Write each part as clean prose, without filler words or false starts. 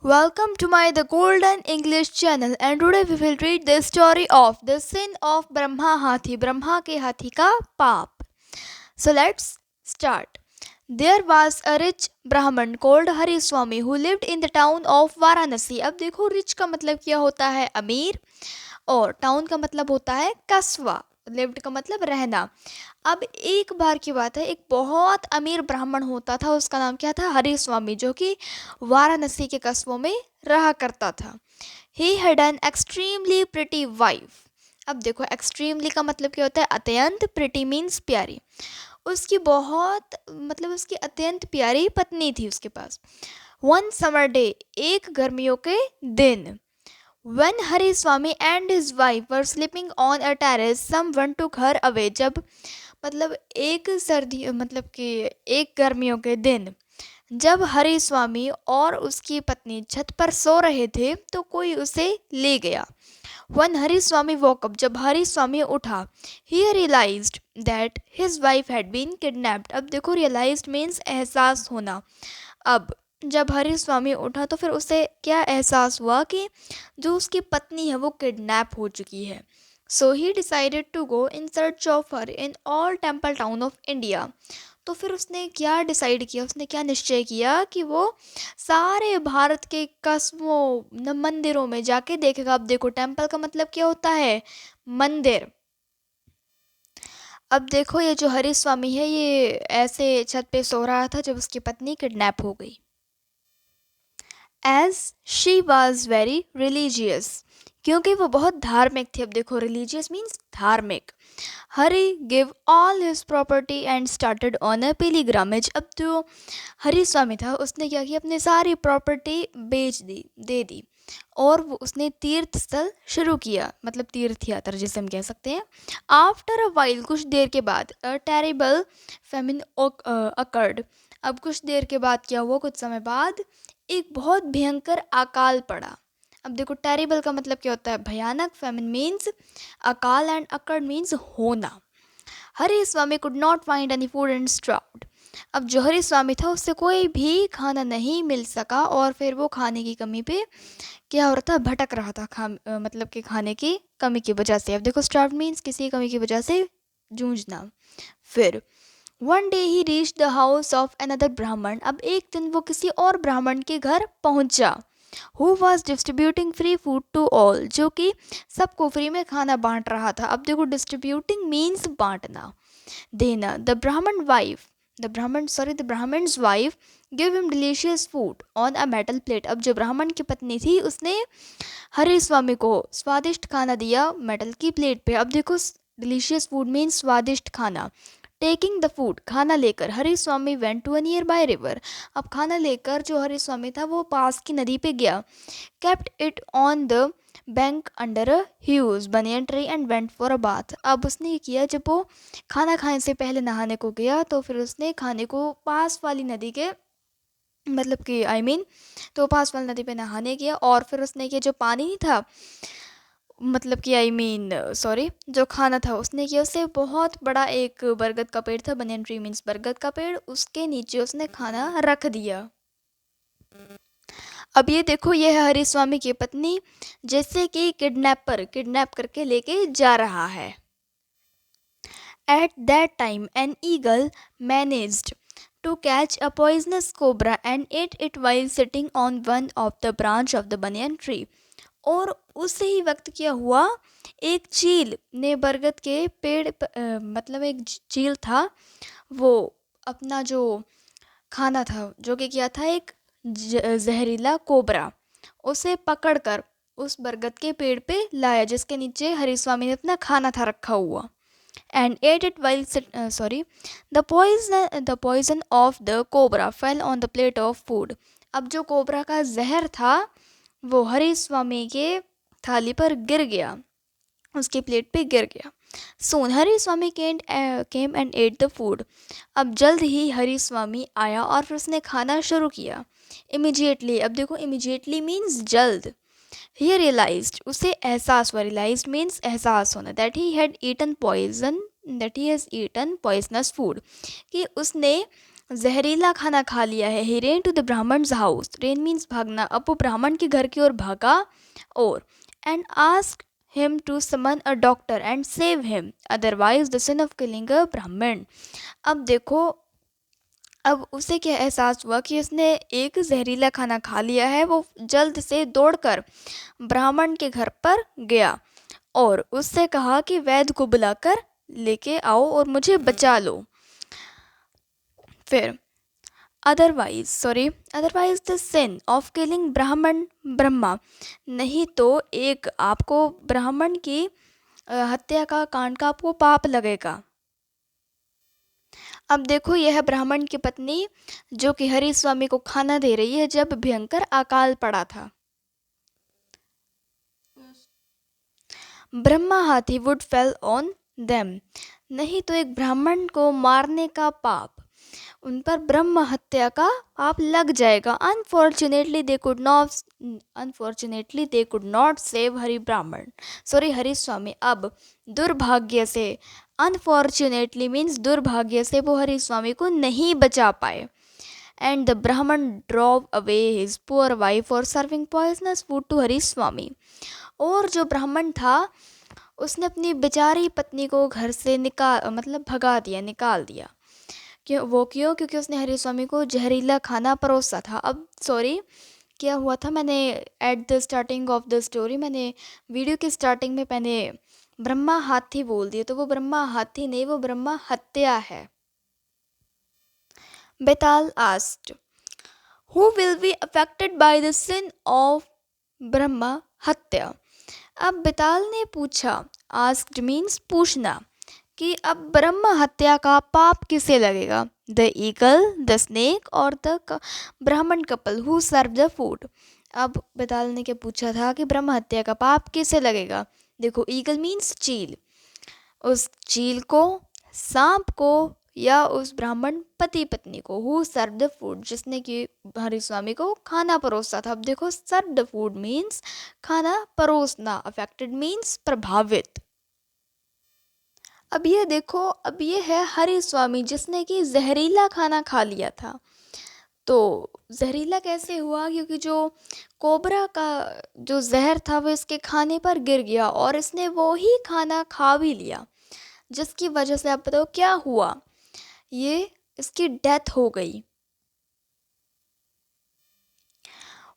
Welcome to my The Golden English channel and today we will read the story of the sin of Brahma Hathi, Brahma के हाथी का पाप. So let's start. There was a rich Brahman called Hariswami who lived in the town of Varanasi. अब देखो rich का मतलब क्या होता है अमीर और टाउन का मतलब होता है कस्बा. लिव्ड का मतलब रहना. अब एक बार की बात है, एक बहुत अमीर ब्राह्मण होता था, उसका नाम क्या था? हरिस्वामी, जो कि वाराणसी के कस्बों में रहा करता था. He had an extremely pretty wife. अब देखो एक्सट्रीमली का मतलब क्या होता है? अत्यंत. प्रिटी मीन्स प्यारी. उसकी बहुत मतलब उसकी अत्यंत प्यारी पत्नी थी उसके पास. वन समर डे, एक गर्मियों के दिन, when Hariswami and his wife were sleeping on a terrace, someone took her away. जब मतलब एक सर्दी मतलब कि एक गर्मियों के दिन जब हरिस्वामी और उसकी पत्नी छत पर सो रहे थे तो कोई उसे ले गया. वन हरिस्वामी woke up, जब हरिस्वामी उठा, he realized that his wife had been kidnapped. अब देखो realized means एहसास होना. अब जब हरिस्वामी उठा तो फिर उसे क्या एहसास हुआ कि जो उसकी पत्नी है वो किडनैप हो चुकी है. So he decided to go in search of her in all temple town of India. तो फिर उसने क्या डिसाइड किया, उसने क्या निश्चय किया कि वो सारे भारत के कस्बों मंदिरों में जाके देखेगा. अब देखो टेम्पल का मतलब क्या होता है? मंदिर. अब देखो ये जो हरिस्वामी है ये ऐसे छत पे सो रहा था जब उसकी पत्नी किडनैप हो गई. As she was very religious, क्योंकि वो बहुत धार्मिक थी. अब देखो रिलीजियस मीन्स धार्मिक. Hari give all his property and started on a pilgrimage. अब जो हरी स्वामी था उसने क्या किया, अपनी सारी प्रॉपर्टी बेच दी, दे दी, और वो उसने तीर्थ स्थल शुरू किया, मतलब तीर्थ यात्रा जिसे हम कह सकते हैं. आफ्टर अ वाइल, कुछ देर के बाद, अ टेरिबल फेमिन अकर्ड. अब कुछ देर के बाद क्या हुआ, कुछ समय बाद एक बहुत भयंकर अकाल पड़ा. अब देखो टेरिबल का मतलब क्या होता है? भयानक. फेमिन मीन्स अकाल एंड अकर्ड मीन्स होना. Hari Swami could not find any food in stroud. अब जो हरि स्वामी था उससे कोई भी खाना नहीं मिल सका और फिर वो खाने की कमी पे क्या हो रहा था? भटक रहा था. मतलब कि खाने की कमी की वजह से. अब देखो स्ट्राउड मीन्स किसी कमी की वजह से जूझना. फिर one day he reach the house of another ब्राह्मण. अब एक दिन वो किसी और ब्राह्मण के घर पहुंचा. Who was distributing free food to all, जो कि सबको फ्री में खाना बांट रहा था. अब देखो डिस्ट्रीब्यूटिंग मीन्स बांटना, देना. The Brahmin's wife give him delicious food on a metal plate. अब जो ब्राह्मण की पत्नी थी उसने हरे स्वामी को स्वादिष्ट खाना दिया मेटल की प्लेट पे. अब देखो डिलीशियस फूड मीन्स स्वादिष्ट खाना. टेकिंग द फूड, खाना लेकर, Hari Swami went to a nearby river. अब खाना लेकर जो हरि स्वामी था वो पास की नदी पे गया. Kept it on the bank under a huge banyan tree and went for a bath. अब उसने ये किया, जब वो खाना खाने से पहले नहाने को गया तो फिर उसने खाने को पास वाली नदी के मतलब कि तो पास वाली नदी पे नहाने गया. और फिर उसने ये जो पानी नहीं था, मतलब कि सॉरी, जो खाना था उसने किया, उससे बहुत बड़ा एक बरगद का पेड़ था. बनियन ट्री मीन्स बरगद का पेड़, उसके नीचे उसने खाना रख दिया. अब ये देखो ये है हरिस्वामी की पत्नी, जैसे कि किडनैपर किडनैप करके लेके जा रहा है. At that time an eagle managed to catch a poisonous cobra and ate it while sitting on one of the branch of the banyan tree. और उसी ही वक्त क्या हुआ, एक चील ने बरगद के पेड़ मतलब एक चील था, वो अपना जो खाना था जो कि क्या था, एक जहरीला कोबरा, उसे पकड़कर उस बरगद के पेड़ पे लाया जिसके नीचे हरिस्वामी ने अपना खाना था रखा हुआ. And ate it while sorry, the poison of the cobra fell on the plate of food. अब जो कोबरा का जहर था वो हरि स्वामी के थाली पर गिर गया, उसके प्लेट पे गिर गया. Soon Hari Swami came and ate the food. अब जल्द ही हरि स्वामी आया और फिर उसने खाना शुरू किया. इमीजिएटली, अब देखो इमीजिएटली मीन्स जल्द. ही रियलाइज्ड, उसे एहसास हुआ. रियलाइज्ड मीन्स एहसास होना. That he had eaten poison, that he has eaten poisonous food, कि उसने जहरीला खाना खा लिया है। He ran to the Brahmin house. Ran means भागना। अब वो ब्राह्मण के घर की ओर भागा और and ask him to summon a doctor and save him, otherwise the sin of killing a Brahmin. अब देखो, अब उसे क्या एहसास हुआ कि उसने एक जहरीला खाना खा लिया है। वो जल्द से दौड़कर ब्राह्मण के घर पर गया और उससे कहा कि वैद्य को बुलाकर लेके आओ और मुझे बचा लो। फिर otherwise the sin of killing ब्राह्मण ब्रह्मा, नहीं तो एक आपको ब्राह्मण की हत्या का कांड का आपको पाप लगेगा। अब देखो, यह ब्राह्मण की पत्नी जो कि हरि स्वामी को खाना दे रही है जब भयंकर अकाल पड़ा था। ब्रह्मा हाथी वुड फेल ऑन देम, नहीं तो एक ब्राह्मण को मारने का पाप उन पर ब्रह्म हत्या का पाप लग जाएगा। Unfortunately they could not save Hari Swami. अब दुर्भाग्य से, अनफॉर्चुनेटली मीन्स दुर्भाग्य से, वो हरि स्वामी को नहीं बचा पाए। And the Brahmin drove away his poor wife for serving poisonous food to Hari Swami. और जो ब्राह्मण था उसने अपनी बेचारी पत्नी को घर से निकाल दिया। क्यों? क्योंकि उसने हरि स्वामी को जहरीला खाना परोसा था। अब क्या हुआ था, मैंने at the starting of the story, मैंने वीडियो की स्टार्टिंग में मैंने ब्रह्मा हाथी बोल दिया, तो वो ब्रह्मा हाथी नहीं, वो ब्रह्मा हत्या है। Betal asked, who will be affected by the sin of Brahma hatya. अब बेताल ने पूछा, आस्क्ड मीन्स पूछना, कि अब ब्रह्म हत्या का पाप किसे लगेगा? द ईगल, द स्नेक और the Brahmin couple who serve the food. अब बेताल ने क्या पूछा था कि ब्रह्म हत्या का पाप किसे लगेगा? देखो, ईगल मीन्स चील, उस चील को, सांप को, या उस ब्राह्मण पति पत्नी को। हु सर्व द फूड, जिसने कि हरि स्वामी को खाना परोसा था। अब देखो, सर्व द फूड मीन्स खाना परोसना, अफेक्टेड मीन्स प्रभावित। अब ये देखो, अब ये है हरि स्वामी जिसने कि जहरीला खाना खा लिया था। तो जहरीला कैसे हुआ? क्योंकि जो कोबरा का जो जहर था वो इसके खाने पर गिर गया और इसने वो ही खाना खा भी लिया, जिसकी वजह से आप बताओ क्या हुआ? ये इसकी डेथ हो गई।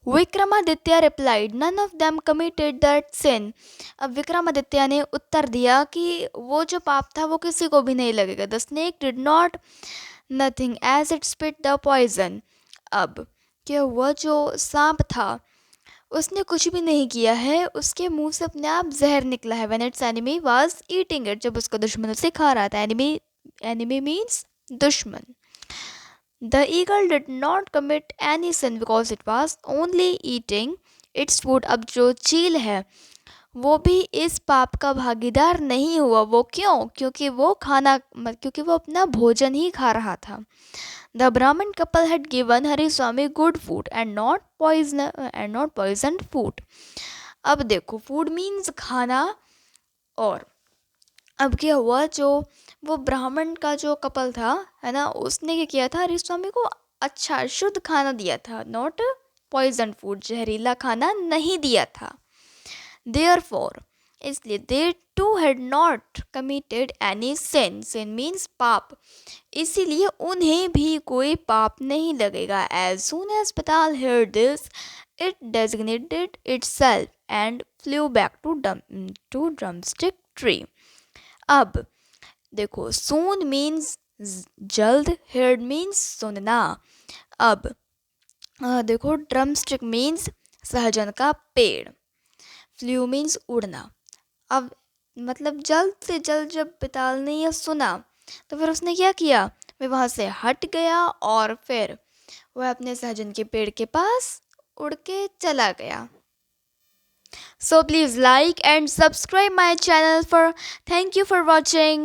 Vikramaditya replied, none of them committed that sin। अब विक्रमादित्य ने उत्तर दिया कि वो जो पाप था वो किसी को भी नहीं लगेगा। The snake did not nothing as it spit the poison. अब क्या हुआ, जो सांप था उसने कुछ भी नहीं किया है, उसके मुंह से अपने आप जहर निकला है। When it's enemy was eating it, जब उसका दुश्मन उसे खा रहा था। एनिमी मीन्स दुश्मन। The eagle did not commit any sin because it was only eating its food। अब जो चील है वो भी इस पाप का भागीदार नहीं हुआ। वो क्यों? क्योंकि वो अपना भोजन ही खा रहा था। The Brahmin couple had given Hari Swami good food and not poisoned food। अब देखो, food means खाना, और अब क्या हुआ, जो वो ब्राह्मण का जो कपल था, है ना, उसने क्या किया था, हरि स्वामी को अच्छा शुद्ध खाना दिया था, नॉट पॉइजन फूड, जहरीला खाना नहीं दिया था। देयरफॉर, इसलिए they too had not committed any sin। sin means पाप, इसीलिए उन्हें भी कोई पाप नहीं लगेगा। As soon as Betal heard this, it designated itself and flew back to drumstick tree। अब देखो, सून मीन्स जल्द, हेड मीन्स सुनना। अब देखो, ड्रमस्टिक मीन्स सहजन का पेड़, फ्लू मीन्स उड़ना। अब मतलब जल्द से जल्द जब बेताल ने यह सुना तो फिर उसने क्या किया, वह वहाँ से हट गया और फिर वह अपने सहजन के पेड़ के पास उड़ के चला गया। So please like and subscribe my channel. Thank you for watching.